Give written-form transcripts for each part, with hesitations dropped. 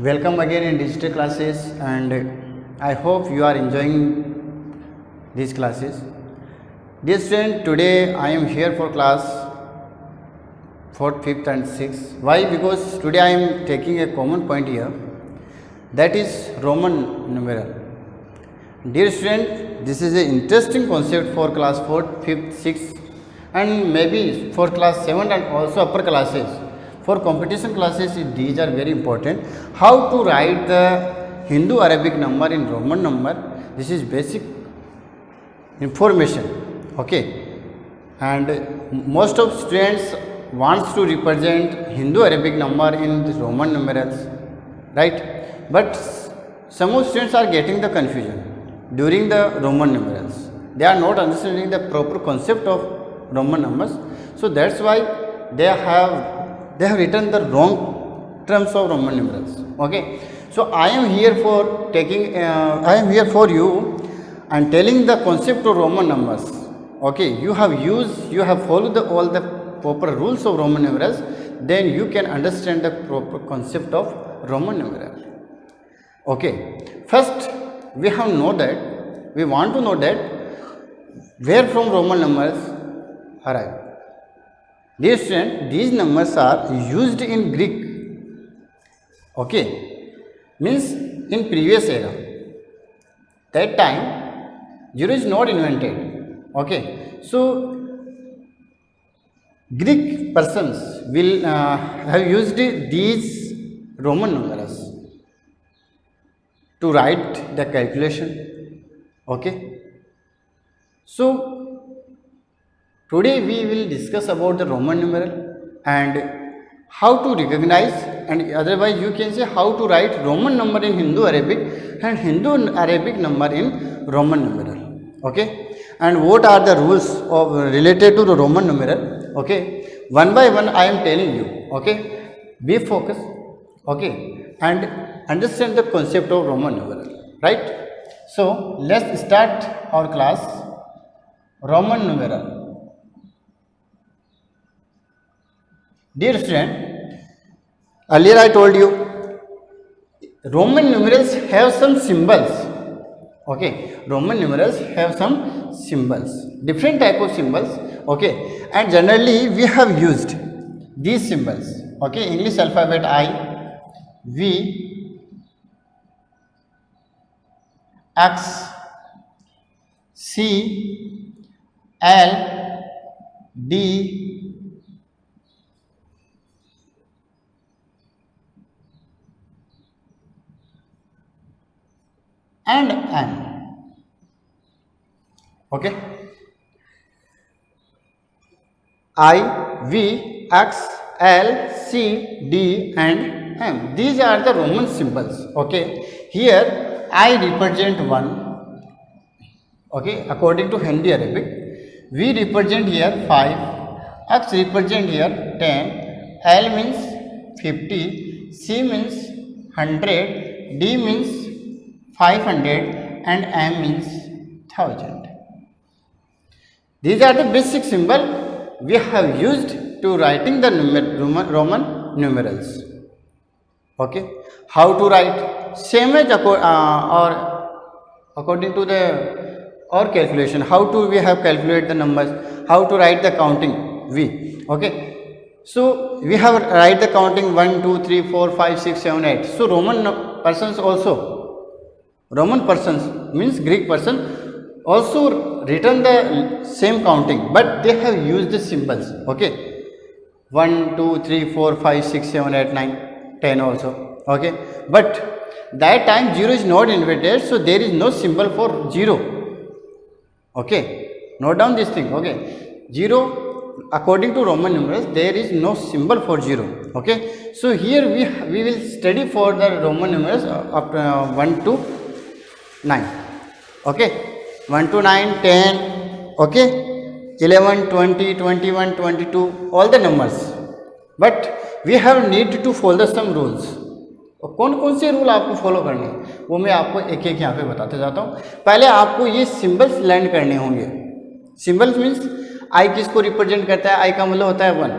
Welcome again in digital classes, and I hope you are enjoying these classes. Dear student, today I am here for class 4th, 5th and 6th. Why? Because today I am taking a common point here, that is Roman numeral. Dear student, this is an interesting concept for class 4th, 5th, 6th and maybe for class 7 and also upper classes. For competition classes, these are very important. How to write the Hindu Arabic number in Roman number, this is basic information, okay. And most of students wants to represent Hindu Arabic number in the Roman numerals, right? But some of students are getting the confusion during the Roman numerals. They are not understanding the proper concept of Roman numbers, so that's why they have written the wrong terms of Roman numerals, okay. So I am here for taking I am here for you and telling the concept of Roman numbers, okay. You have followed all the proper rules of Roman numerals, then you can understand the proper concept of Roman numeral, okay. First we want to know that where from Roman numbers arrive. Dear student, these numbers are used in Greek, okay, means in previous era. That time zero is not invented, okay. So Greek persons will have used these Roman numerals to write the calculation, okay. So today we will discuss about the Roman numeral and how to recognize, and otherwise you can say how to write Roman number in Hindu Arabic and Hindu Arabic number in Roman numeral, okay. And what are the rules of related to the Roman numeral, okay. One by one I am telling you, okay. Be focused, okay, and understand the concept of Roman numeral, right? So let's start our class. Roman numeral. Dear student, earlier I told you Roman numerals have some symbols, okay. Roman numerals have some symbols, different type of symbols, okay. And generally we have used these symbols, okay. English alphabet I, V, X, C, L, D, and N, okay. I, V, X, L, C, D and M. These are the Roman symbols, okay. Here I represent 1, okay, according to Hindi Arabic. V represent here 5, X represent here 10, L means 50, C means 100, D means 500 and M means 1000. These are the basic symbol we have used to writing the Roman numerals, okay. How to write? Same as or according to our calculation. How to we have calculate the numbers? How to write the counting V, okay. So we have write the counting 1, 2, 3, 4, 5, 6, 7, 8. So Roman persons means Greek person also written the same counting, but they have used the symbols, okay. 1, 2, 3, 4, 5, 6, 7, 8, 9, 10 also, okay. But that time zero is not invented, so there is no symbol for zero, okay. Note down this thing, okay. Zero, according to Roman numerals, there is no symbol for zero, okay. So here we will study for the Roman numerals up to 1 to 9, okay. 1 to 9, 10, okay, 11, 20, 21, 22, all the numbers. But we have need to follow some rules. कौन कौन से rule आपको follow करने हैं वो मैं आपको एक एक यहाँ पे बताते जाता हूँ. पहले आपको ये सिंबल्स लर्न करने होंगे. सिंबल्स मीन्स आई किसको रिप्रेजेंट करता है. आई का मतलब होता है 1,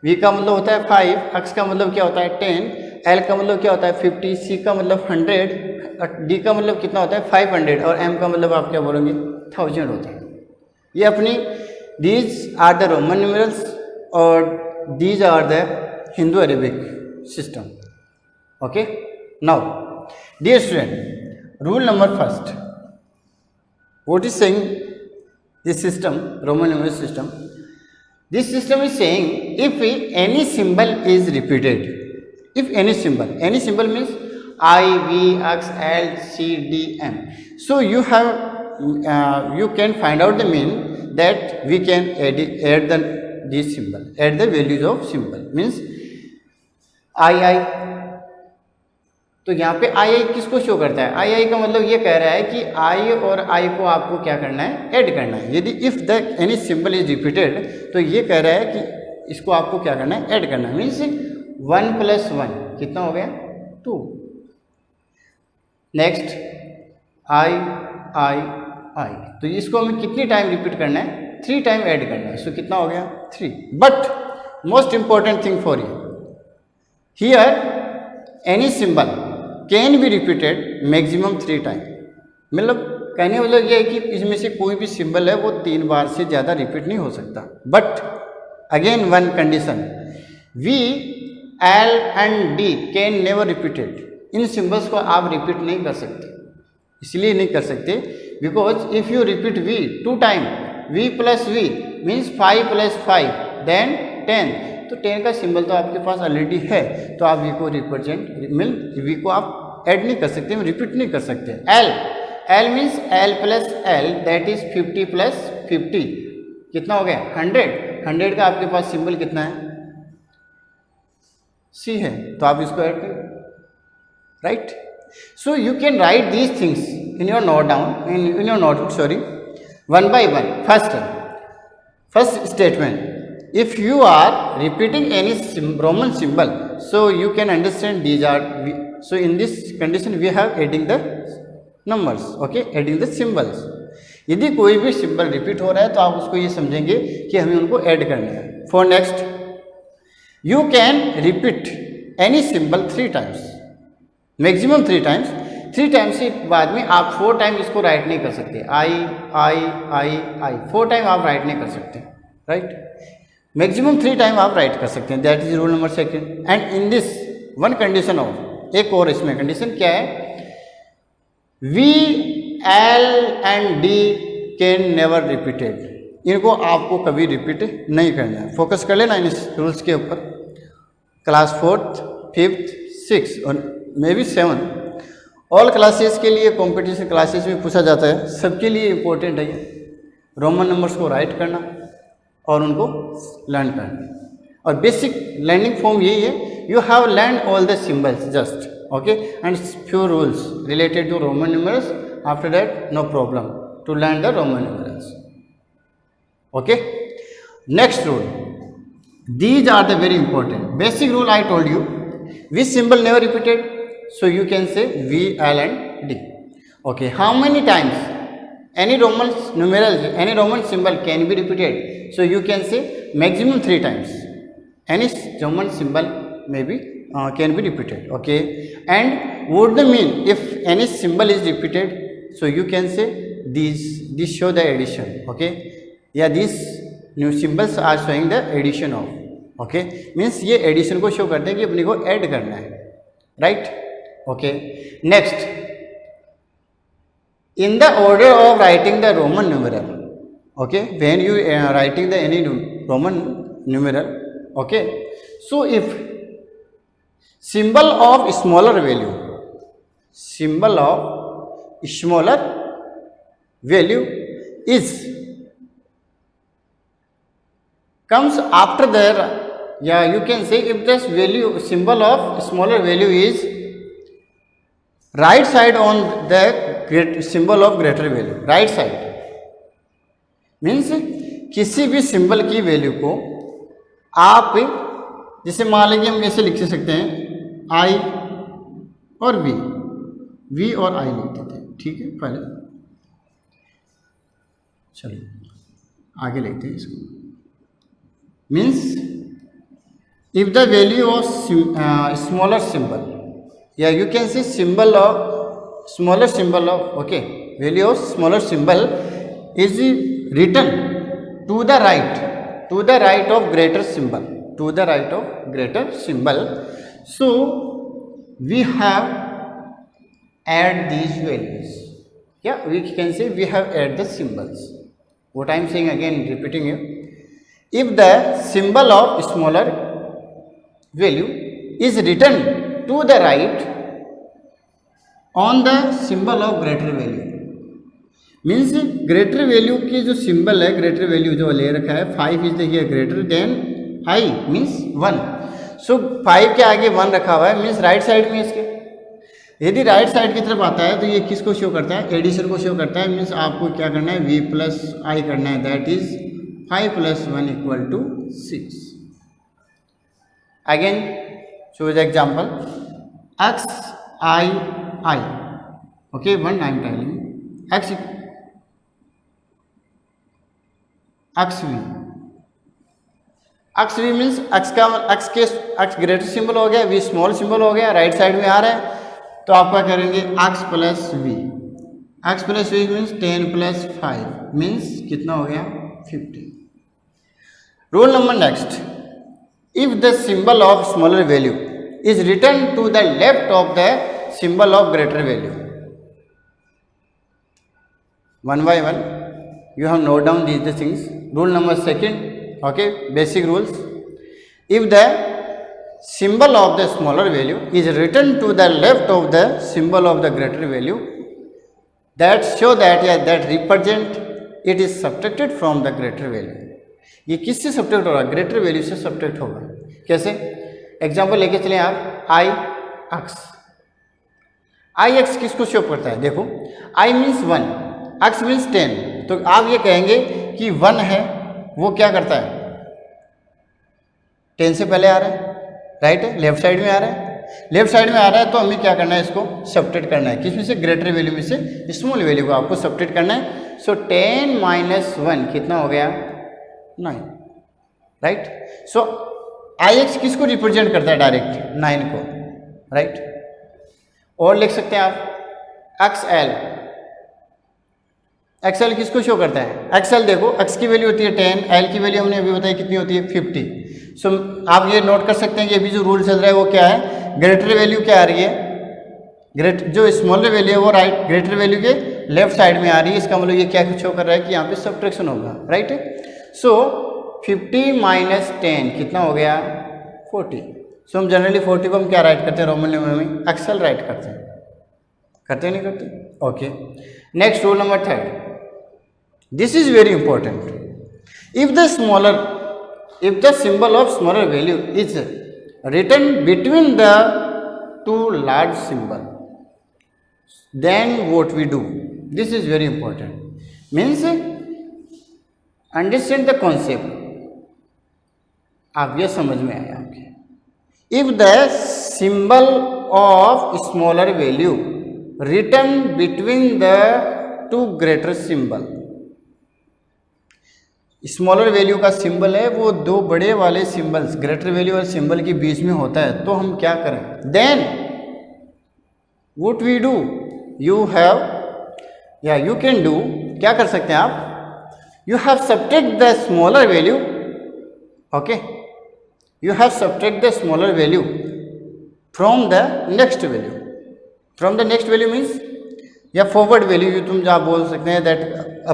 वी का मतलब होता है 5, एक्स का मतलब क्या होता है 10, एल का मतलब क्या होता है 50, सी का मतलब 100, डी का मतलब कितना होता है 500 और एम का मतलब आप क्या बोलोगे 1000 होता है। ये अपनी these are the Roman numerals और these are the Hindu Arabic system. Okay, now dear student, rule number first, what is saying this system, Roman numeral system? This system is saying if any symbol is repeated, if any symbol means I, V, X, L, C, D, M. So you have you can find out the mean that we can add this symbol, add the values of symbol means I. तो यहाँ पे आई आई किसको show करता है? आई आई का मतलब ये कह रहा है कि आई और आई को आपको क्या करना है, ऐड करना है। यदि if the any symbol is repeated तो ये कह रहा है कि इसको आपको क्या करना है, ऐड करना है। मीन्स 1 + 1 कितना हो गया 2। नेक्स्ट आई आई आई, तो इसको हमें कितनी टाइम रिपीट करना है, 3 टाइम ऐड करना है। सो कितना हो गया 3। But most important thing for you here, any symbol can be repeated maximum 3 time. मतलब कहने वाला यह है कि इसमें से कोई भी सिंबल है वो 3 बार से ज़्यादा रिपीट नहीं हो सकता। But again one condition, V, L and D can never repeated. इन सिंबल्स को आप रिपीट नहीं कर सकते। इसलिए नहीं कर सकते because if you repeat V 2 time, V plus V means 5 + 5 then 10, तो 10 का सिंबल तो आपके पास ऑलरेडी है, तो आप वी को वी को आप ऐड नहीं कर सकते, रिपीट नहीं कर सकते। L means L plus L that is 50 + 50 कितना हो गया 100 का आपके पास सिंबल कितना है सी है, तो आप इसको ऐड करें, right. So you can write these things in your note down in your notebook, sorry, one by one. First statement, if you are repeating any Roman symbol, so you can understand these are, so in this condition we have adding the numbers, okay, adding the symbols। यदि कोई भी symbol repeat हो रहा है तो आप उसको ये समझेंगे कि हमें उनको ऐड करना है। For next, you can repeat any symbol 3 times, maximum 3 times. 3 times के बाद में आप 4 टाइम इसको राइट नहीं कर सकते। आई 4 टाइम आप राइट नहीं कर सकते, राइट। मैक्सिमम 3 टाइम आप राइट कर सकते हैं, that is rule number second. And in this one condition of, एक और इसमें कंडीशन क्या है, V, L and D can never repeated. इनको आपको कभी रिपीट नहीं करना है। फोकस कर लेना इन रूल्स के ऊपर। क्लास 4th, 5th, 6th और मे बी 7 ऑल क्लासेस के लिए, कॉम्पिटिशन क्लासेस में पूछा जाता है, सबके लिए इंपॉर्टेंट है ये रोमन नंबर्स को राइट करना और उनको लर्न करना। और बेसिक लर्निंग फॉर्म यही है, you have learn all the symbols just, okay, and few rules related to Roman numerals. After that no problem to learn the Roman numerals, okay. Next rule, these are the very important basic rule I told you. Which symbol never repeated, so you can say V, L and D, okay. How many times any Roman numeral, any Roman symbol can be repeated, so you can say maximum 3 times any Roman symbol may be can be repeated, okay. And what the mean if any symbol is repeated, so you can say these show the addition, okay, yeah, these new symbols are showing the addition of, okay, means ये addition को show करते हैं कि अपने को add करना है, right, okay. Next, in the order of writing the Roman numeral, okay, when you writing the any Roman numeral, okay, so if symbol of smaller value is comes after the, yeah, you can say if this value symbol of smaller value is right side on the symbol of greater value, right side means किसी भी symbol की value को आप, जैसे मान लीजिए हम ऐसे लिख सकते हैं आई और वी और आई लिख देते हैं, ठीक है। पहले चलिए आगे लिखते हैं इसको, means if the value of smaller symbol, yeah, you can see symbol of smaller symbol of, okay, value of smaller symbol is written to the right of greater symbol, to the right of greater symbol. So we have add these values. Yeah, we can say we have add the symbols. What I am saying, again repeating you, if the symbol of smaller value is written to the right on the symbol of greater value, means greater value की जो symbol है, greater value जो ले रखा है 5 is the greater than I means 1. So 5 के आगे 1 रखा हुआ है, मीन्स राइट साइड में इसके, यदि राइट साइड की तरफ आता है तो ये किसको शो करता है, एडिशन को शो करता है. मीन्स आपको क्या करना है, v प्लस आई करना है, that is 5 plus 1 equal to 6. Again choose example x I I, okay, one I am telling x xv means x का x ग्रेटर सिंबल हो गया, v स्मॉल सिंबल हो गया, राइट साइड में आ रहा है, तो आप क्या करेंगे x plus V means 10 plus 5 means कितना हो गया 50. Rule number next, if the symbol of smaller value is written to the left of the symbol of greater value, one by one you have note down these things. Rule number second, okay, basic rules. If the symbol of the smaller value is written to the left of the symbol of the greater value, that show that, yeah, that represent it is subtracted from the greater value. ये किससे subtract होगा, greater value से subtract होगा. कैसे, example लेके चलें आप, आई x किसको शो करता है, देखो आई मीन्स 1, एक्स मीन्स 10, तो आप ये कहेंगे कि 1 है वो क्या करता है, 10 से पहले आ रहा है, राइट है, लेफ्ट साइड में आ रहा है, लेफ्ट साइड में आ रहा है, तो हमें क्या करना है, इसको सब्ट्रैक्ट करना है, किसमें से, ग्रेटर वैल्यू में से स्मॉल वैल्यू को आपको सब्ट्रैक्ट करना है. सो 10 माइनस 1 कितना हो गया 9, राइट. सो आई एक्स किसको रिप्रेजेंट करता है, डायरेक्ट 9 को, राइट. और लिख सकते हैं आप एक्स एल किसको शो करता है, एक्स एल देखो, एक्स की वैल्यू होती है 10, एल की वैल्यू हमने अभी बताई कितनी होती है 50. सो आप ये नोट कर सकते हैं कि अभी जो रूल चल रहा है वो क्या है, ग्रेटर वैल्यू क्या आ रही है, जो स्मॉलर वैल्यू है वो राइट ग्रेटर वैल्यू के लेफ्ट साइड में आ रही है. इसका मतलब ये क्या शो कर रहा है कि यहाँ पे सब्ट्रैक्शन होगा, राइट. सो 50 माइनस 10 कितना हो गया 40. सो हम जनरली 40 को हम क्या राइट करते हैं, रोमन न्यूमरल में एक्सेल राइट करते हैं, नहीं करते. Okay, next rule number 3, this is very important. If the symbol of smaller value is written between the two large symbol, then what we do, this is very important. Means understand the concept, आप ये समझ में आया आपके. If the symbol of smaller value written between the two greater symbol, smaller value का symbol है वो दो बड़े वाले सिंबल्स ग्रेटर वैल्यू और सिंबल के बीच में होता है, तो हम क्या करें, then what we do, you have या यू कैन डू, क्या कर सकते हैं आप, you have subtract the smaller value, okay, you have subtract the smaller value from the next value. From the next value means या forward value, तुम जहाँ बोल सकते हैं that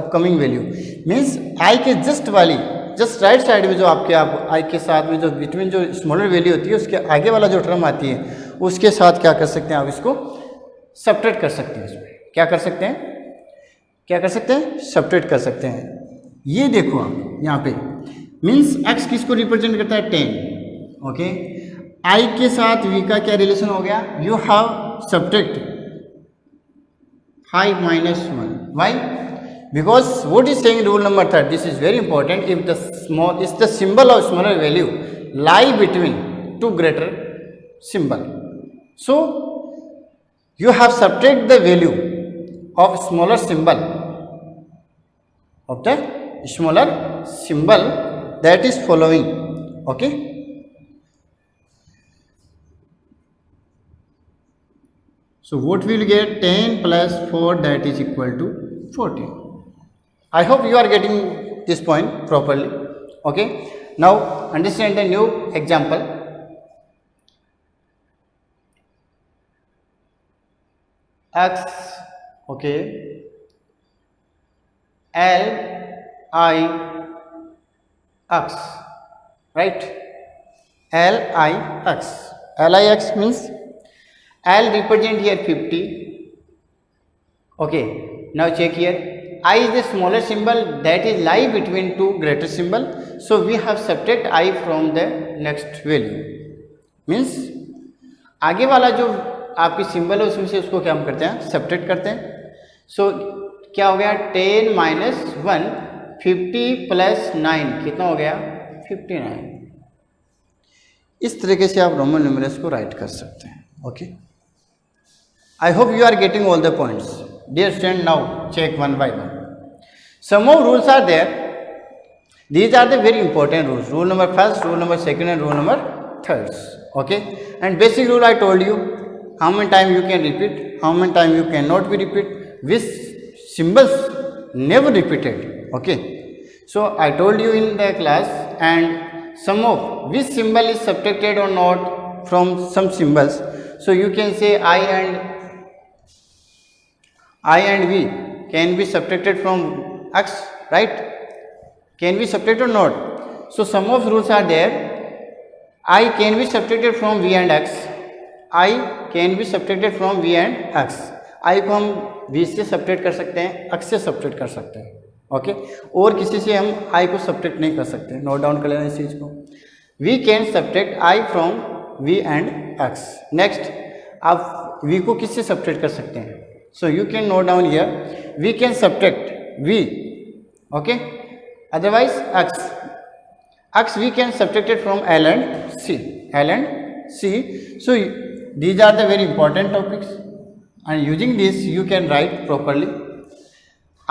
upcoming value means I के just वाली, just right side में जो आपके आप I के साथ में जो between जो smaller value होती है उसके आगे वाला जो term आती है उसके साथ क्या कर सकते हैं आप, इसको subtract कर सकते हैं. इसमें क्या कर सकते हैं, subtract कर सकते हैं. ये देखो आप यहाँ पे मीन्स x किसको रिप्रेजेंट करता है 10, ओके. I के साथ v का क्या रिलेशन हो गया, you have subtract 5 minus 1, why, because what is saying rule number 3, this is very important. If the symbol of smaller value lie between two greater symbol, so you have subtract the value of smaller symbol of the smaller symbol that is following, okay. So what we will get? 10 plus 4, that is equal to 14. I hope you are getting this point properly. Okay, now understand the new example. X, okay, L I X, right? L I X. L I X means L represent here 50. Okay, now check here. I is the smaller symbol that is lie between two greater symbol. So we have subtract I from the next value. Means आगे वाला जो आपकी symbol है उसमें से उसको क्या हम करते हैं? सब्ट्रैक्ट करते हैं. सो क्या हो गया? 10 माइनस 1, 50 प्लस 9 कितना हो गया? 59. इस तरीके से आप रोमन न्यूमेरल्स को राइट कर सकते हैं. Okay, I hope you are getting all the points. Dear student, now check one by one. Some more rules are there. These are the very important rules. Rule number first, rule number second, and rule number third. Okay. And basic rule I told you. How many time you can repeat, how many time you cannot be repeat. Which symbols never repeated. Okay. So I told you in the class, and some of which symbol is subtracted or not from some symbols. So you can say I and V can be subtracted from X, right? Can be subtracted or not? So some of rules are there. I can be subtracted from V and X. I can be subtracted from V and X. I को हम V से subtract कर सकते हैं, X से subtract कर सकते हैं. ओके, और किसी से हम I को सब्ट्रैक्ट नहीं कर सकते. नोट डाउन कर लेना इस चीज़ को. We can subtract I from V and X. Next, आप V को किससे सब्ट्रैक्ट कर सकते हैं? So you can note down here, we can subtract V, okay, otherwise X. X we can subtract it from L and C. L and C. So these are the very important topics, and using this you can write properly.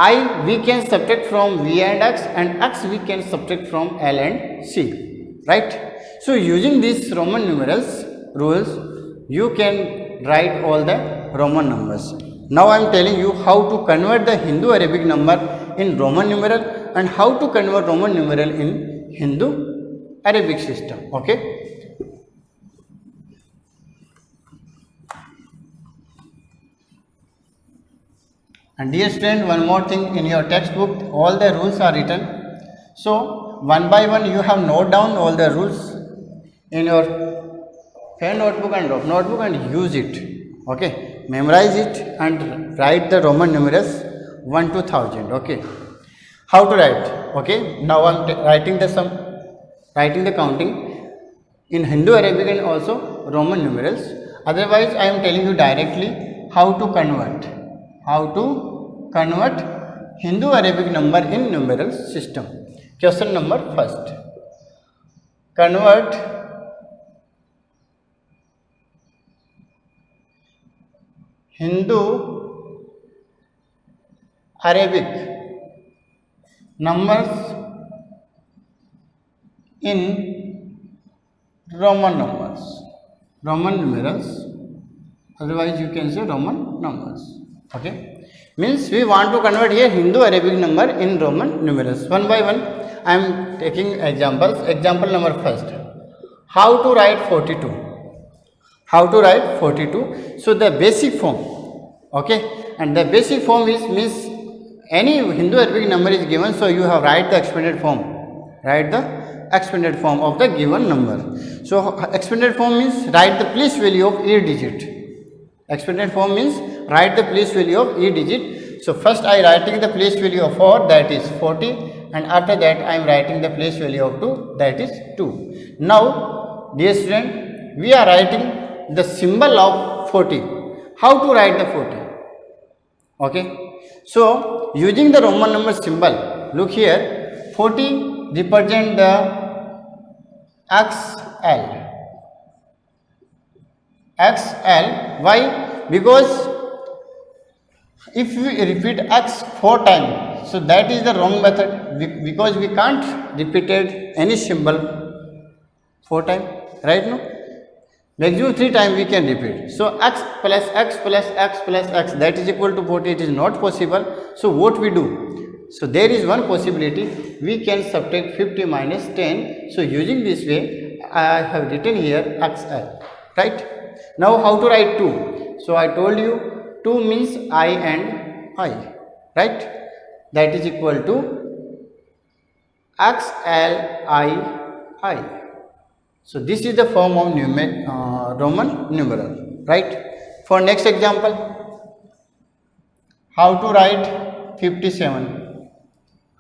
I we can subtract from V and X, and X we can subtract from L and C, right? So using these Roman numerals rules, you can write all the Roman numbers. Now I am telling you how to convert the Hindu Arabic number in Roman numeral and how to convert Roman numeral in Hindu Arabic system. Okay. And dear student, one more thing, in your textbook all the rules are written. So one by one you have note down all the rules in your pen notebook and rough notebook and use it. Okay, memorize it and write the Roman numerals 1 to 1000. Okay, how to write? Okay, now I am writing the sum, writing the counting in Hindu Arabic and also Roman numerals. Otherwise I am telling you directly how to convert Hindu Arabic number in numeral system. Question number first, convert Hindu Arabic numbers in Roman numbers, Roman numerals, otherwise you can say Roman numbers. Okay, means we want to convert here Hindu Arabic number in Roman numerals. One by one I am taking examples. Example number first, how to write 42. How to write 42? So the basic form, okay, and the basic form is means any Hindu Arabic number is given, so you have write the expanded form. Write the expanded form of the given number. So expanded form means write the place value of each digit. Expanded form means write the place value of each digit. So first I writing the place value of 4, that is 40, and after that I am writing the place value of 2, that is 2. Now dear student, we are writing the symbol of 40. How to write the 40? Okay, so using the Roman number symbol, look here, 40 represent the XL. XL, why? Because if we repeat X 4 times, so that is the wrong method, because we can't repeat any symbol 4 times, right? No, Maximum 3 times we can repeat. So x plus x plus x plus x, that is equal to 40. It is not possible. So what we do? So there is one possibility. We can subtract 50 minus 10. So using this way, I have written here xl. Right? Now how to write 2? So I told you 2 means I and I. Right? That is equal to xli. So this is the form of Roman numeral, right? For next example, how to write 57?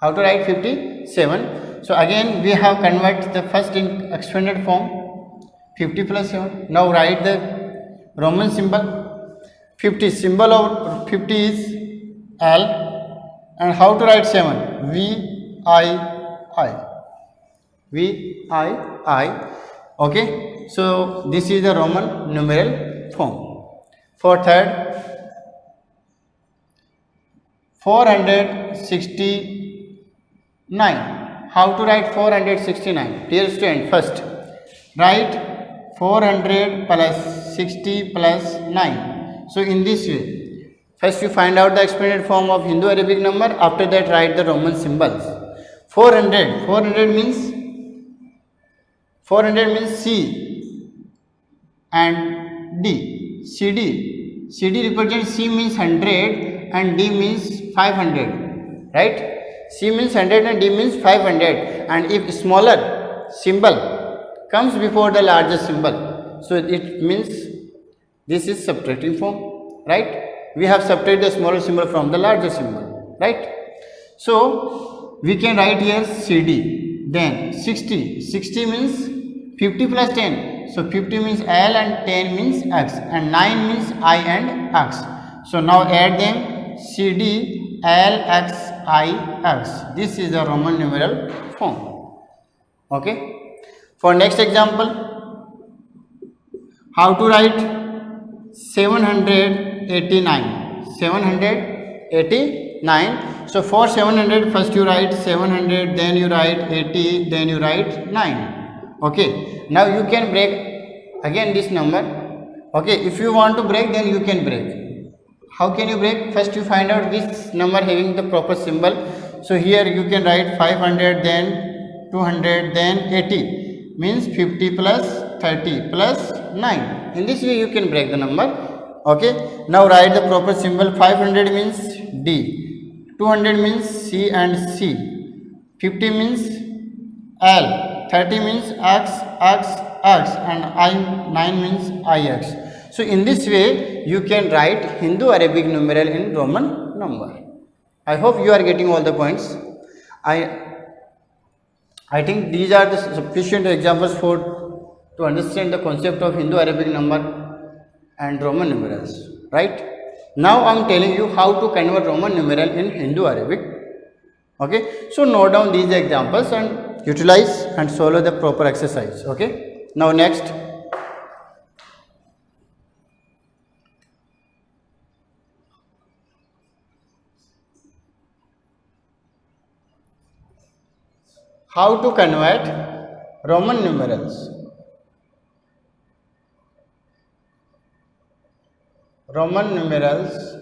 How to write 57? So again we have converted the first in expanded form 50 plus 7. Now write the Roman symbol. 50 symbol of 50 is L, and how to write 7? VII. Okay, so this is the Roman numeral form. For third, 469. How to write 469? Dear student, first write 400 plus 60 plus 9. So in this way, first you find out the expanded form of Hindu Arabic number. After that, write the Roman symbols. 400 means C and D. CD represents C means 100 and D means 500. Right? C means 100 and D means 500. And if smaller symbol comes before the larger symbol, so it means this is subtracting form. Right? We have subtracted the smaller symbol from the larger symbol. Right? So we can write here CD. Then 60 means 50 plus 10. So 50 means L and 10 means X, and 9 means I and X. So now add them. CD L X I X. This is the Roman numeral form. Okay. For next example, how to write 789? 789. So for 700, first you write 700, then you write 80, then you write 9. Okay, now you can break again this number. Okay, if you want to break, then you can break. How can you break? First you find out this number having the proper symbol. So here you can write 500, then 200, then 80. Means 50 plus 30 plus 9. In this way you can break the number. Okay, now write the proper symbol. 500 means D. 200 means C and C. 50 means L. 30 means X, and 9 means IX. So in this way you can write Hindu Arabic numeral in Roman number. I hope you are getting all the points. I think these are the sufficient examples to understand the concept of Hindu Arabic number and Roman numerals. Right? Now I am telling you how to convert Roman numeral in Hindu Arabic. Okay, so note down these examples and utilize and follow the proper exercise. Okay, now next, how to convert Roman numerals. Roman numerals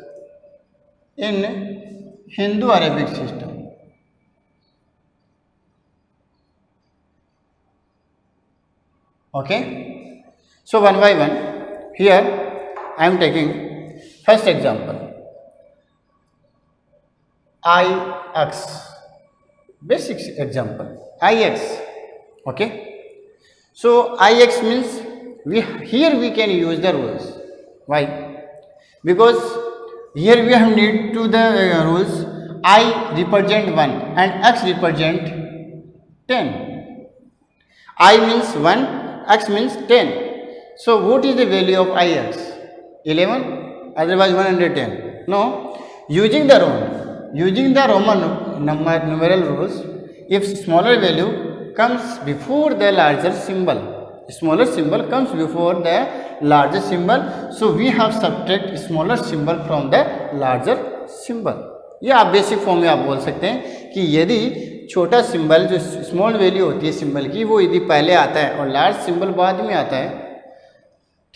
in Hindu Arabic system. Okay, so one by one, here I am taking first example. IX, basic example. IX. Okay, so IX means here we can use the rules. Why? Because here we have need to the rules. I represent 1 and X represent 10. I means 1. X means 10. So what is the value of Ix? 11, otherwise 110. No, using the Roman numeral rules, if smaller value comes before the larger symbol, smaller symbol comes before the larger symbol, so we have subtract smaller symbol from the larger symbol. ये आप basic form में आप बोल सकते हैं कि यदि छोटा सिंबल जो स्मॉल वैल्यू होती है सिंबल की वो यदि पहले आता है और लार्ज सिंबल बाद में आता है,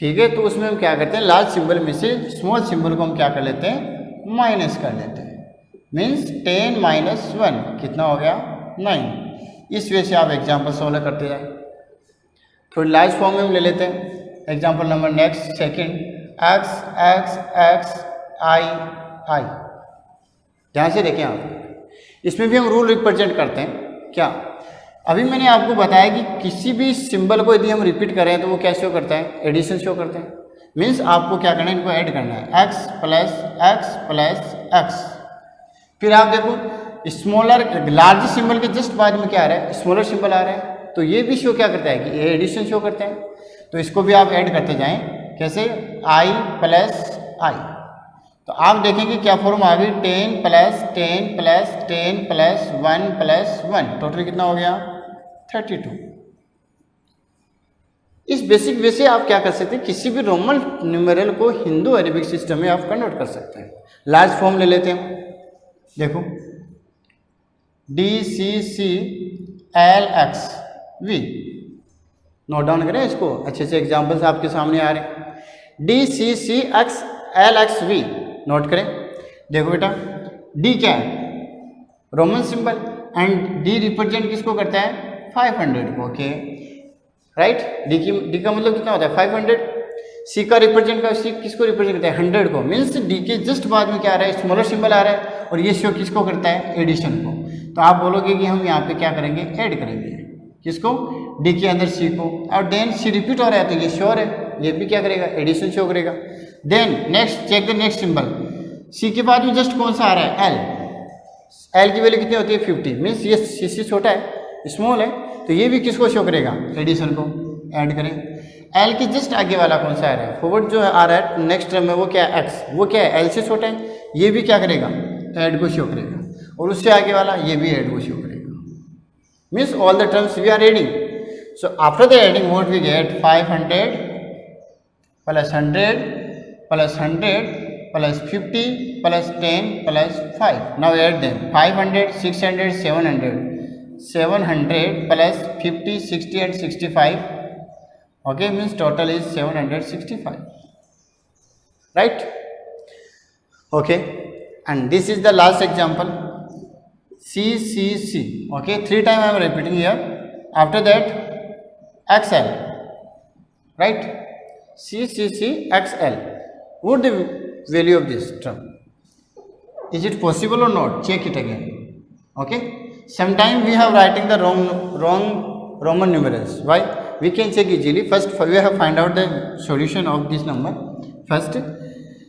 ठीक है, तो उसमें हम क्या करते हैं, लार्ज सिंबल में से स्मॉल सिंबल को हम क्या कर लेते हैं, माइनस कर लेते हैं। मीन्स 10 - 1 कितना हो गया, 9। इस वजह से आप एग्जाम्पल सॉल्व करते जाए। थोड़ी लार्ज फॉर्म में हम ले लेते हैं। Example number next second, x x x i i। ध्यान से देखें आप, इसमें भी हम रूल रिप्रेजेंट करते हैं। क्या, अभी मैंने आपको बताया कि किसी भी सिंबल को यदि हम रिपीट करें तो वो क्या शो करता है, एडिशन शो करते हैं। मीन्स आपको क्या करना है, इनको ऐड करना है, x प्लस x। फिर आप देखो स्मॉलर लार्ज सिंबल के जस्ट बाद में क्या आ रहा है, स्मॉलर सिंबल आ रहा है, तो ये भी शो क्या करता है कि ये एडिशन शो करते हैं। तो इसको भी आप ऐड करते जाएं, कैसे, i प्लस i। तो आप देखेंगे क्या फॉर्म आ गई, 10 plus 10 plus 10 plus 1 plus 1, total कितना हो गया, 32। इस बेसिक वे से आप क्या कर सकते हैं, किसी भी रोमन न्यूमेरल को हिंदू अरेबिक सिस्टम में आप कन्वर्ट कर सकते हैं। लार्ज फॉर्म ले लेते हैं, देखो DCCLXV, नोट डाउन करें इसको, अच्छे से एग्जांपल्स आपके सामने आ रहे हैं। DCCLXV नोट करें। देखो बेटा, D क्या है, Roman symbol, and D represent किसको करता है, 500 को। ओके राइट, D का मतलब कितना होता है, 500। C का रिप्रेजेंट का C किसको रिप्रेजेंट करता है, 100 को। मीन्स D के जस्ट बाद में क्या आ रहा है, स्मॉलर सिंबल आ रहा है, और ये शो किसको करता है, एडिशन को। तो आप बोलोगे कि हम यहाँ पे क्या करेंगे, ऐड करेंगे, किसको, D के अंदर C को, और देन C रिपीट हो रहा है तो ये श्योर है, ये भी क्या करेगा, एडिशन शो करेगा। Then next, check the next symbol, C के बाद में जस्ट कौन सा आ रहा है, L की वैल्यू कितनी होती है, 50। मीन्स ये C छोटा है, स्मॉल है, तो ये भी किसको शो करेगा, एडिशन को। ऐड करें, L के जस्ट आगे वाला कौन सा आ रहा है, फॉरवर्ड जो आ रहा है नेक्स्ट टर्म में, वो क्या है, X, वो क्या है, L से छोटा है, ये भी क्या करेगा, ऐड को शो करेगा, और उससे आगे वाला ये भी ऐड को शो करेगा। Means all the terms we are adding. So after the adding what we get, 500 plus 100 plus 100 plus 50 plus 10 plus 5। Now add them, 500 600 700 plus 50 60 and 65। okay, means total is 765, right? Okay, and this is the last example, CCC. okay, 3 times I am repeating here. After that XL, right, CCC XL. What the value of this term, is it possible or not, check it again. okay, sometimes we have writing the wrong Roman numerals. Why? We can check easily. First we have find out the solution of this number. First,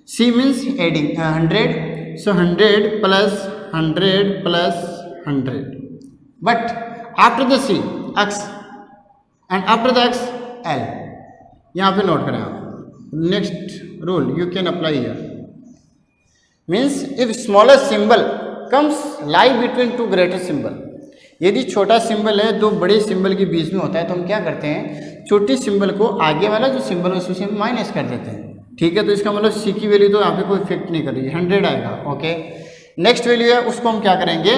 C means adding 100, so 100 plus 100 plus 100, but after the C X and after the X L. यहाँ पे note करें आप, next rule you can apply here. Means if smaller symbol comes lie between two greater symbol, यदि छोटा symbol है दो बड़े symbol के बीच में होता है तो हम क्या करते हैं, छोटी सिंबल को आगे वाला जो सिंबल है उससे माइनस कर देते हैं। ठीक है, तो इसका मतलब C की वैल्यू तो यहाँ पे कोई इफेक्ट नहीं कर रही है, 100 आएगा। ओके, नेक्स्ट वैल्यू है उसको हम क्या करेंगे,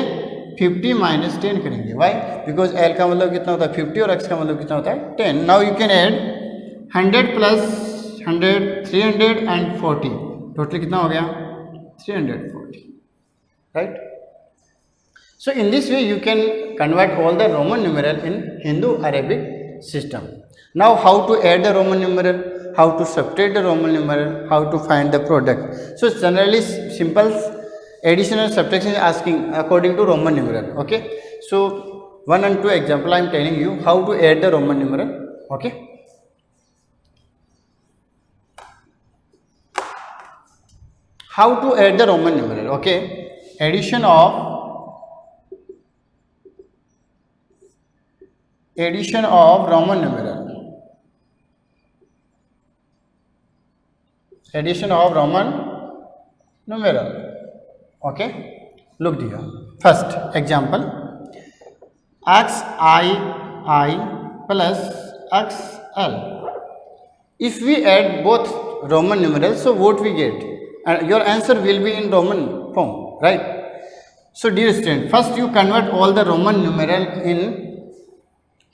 50 - 10 करेंगे। वाई, बिकॉज L का मतलब कितना होता है 50 और X का मतलब कितना होता है 10। Now you can add 100 plus 100 340, total कितना हो गया 340, right. So in this way you can convert all the Roman numeral in Hindu-Arabic system. Now how to add the Roman numeral, how to subtract the Roman numeral, how to find the product. So generally simple addition and subtraction is asking according to Roman numeral. Okay. So 1 and 2 example I am telling you how to add the Roman numeral. Okay. How to add the Roman numeral. Okay. Addition of Roman numeral. Addition of Roman numeral. Okay, look here. First example, xii plus xl. If we add both Roman numerals, so what we get? Your answer will be in Roman form, right? So dear student, first you convert all the Roman numeral in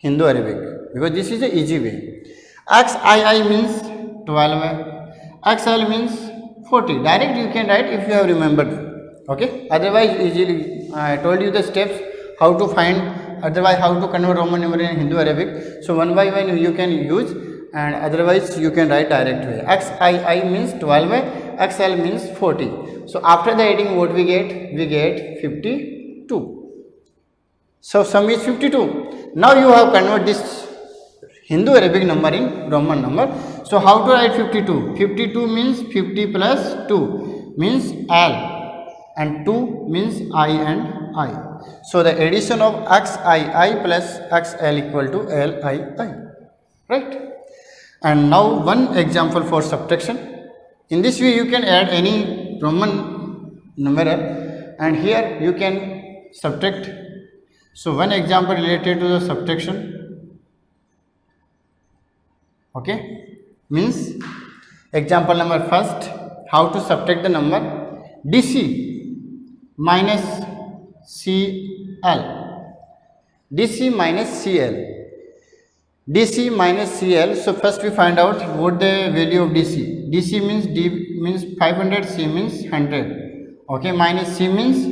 Hindu Arabic, because this is the easy way. xii means 12 है, XL means 40. Direct you can write if you have remembered. Okay, otherwise easily I told you the steps how to find, otherwise how to convert Roman numeral in Hindu Arabic. So one by one you can use, and otherwise you can write direct way. XII means 12 है, XL means 40. So after the adding what we get 52. So sum is 52. Now you have convert this Hindu Arabic number in Roman number. So how to write 52? 52 means 50 plus 2 means L, and 2 means I and I. So the addition of XII plus XL equal to LII, right? And now one example for subtraction. In this way you can add any Roman numeral and here you can subtract. So one example related to the subtraction, okay, means example number first, how to subtract the number DC minus CL. DC minus CL. DC minus CL. So first we find out what the value of DC. DC means D means 500, C means 100. Okay, minus C means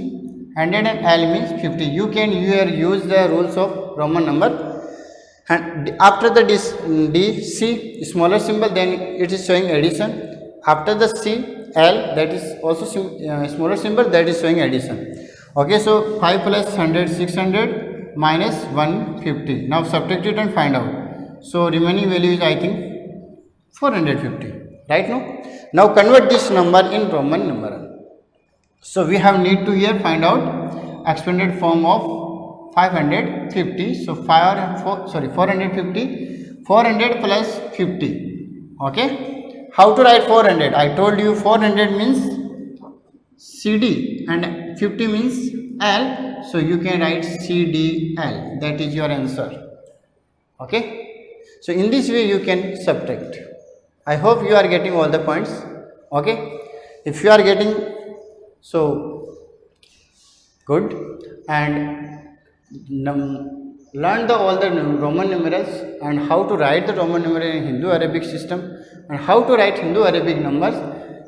100 and L means 50. You can here use the rules of Roman number. And after the DC smaller symbol, then it is showing addition. After the C, L, that is also smaller symbol, that is showing addition. Okay, so 5 plus 100 600 minus 150. Now subtract it and find out. So remaining value is I think 450. Right now? Now convert this number in Roman numeral. So we have need to here find out expanded form of 550. So 450. 400 plus 50. Okay. How to write 400? I told you 400 means CD and 50 means L. So you can write CDL. That is your answer. Okay. So in this way you can subtract. I hope you are getting all the points. Okay. If you are getting, so good, and learn all the Roman numerals and how to write the Roman numeral in Hindu Arabic system and how to write Hindu Arabic numbers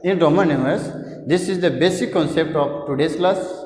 in Roman numerals. This is the basic concept of today's class.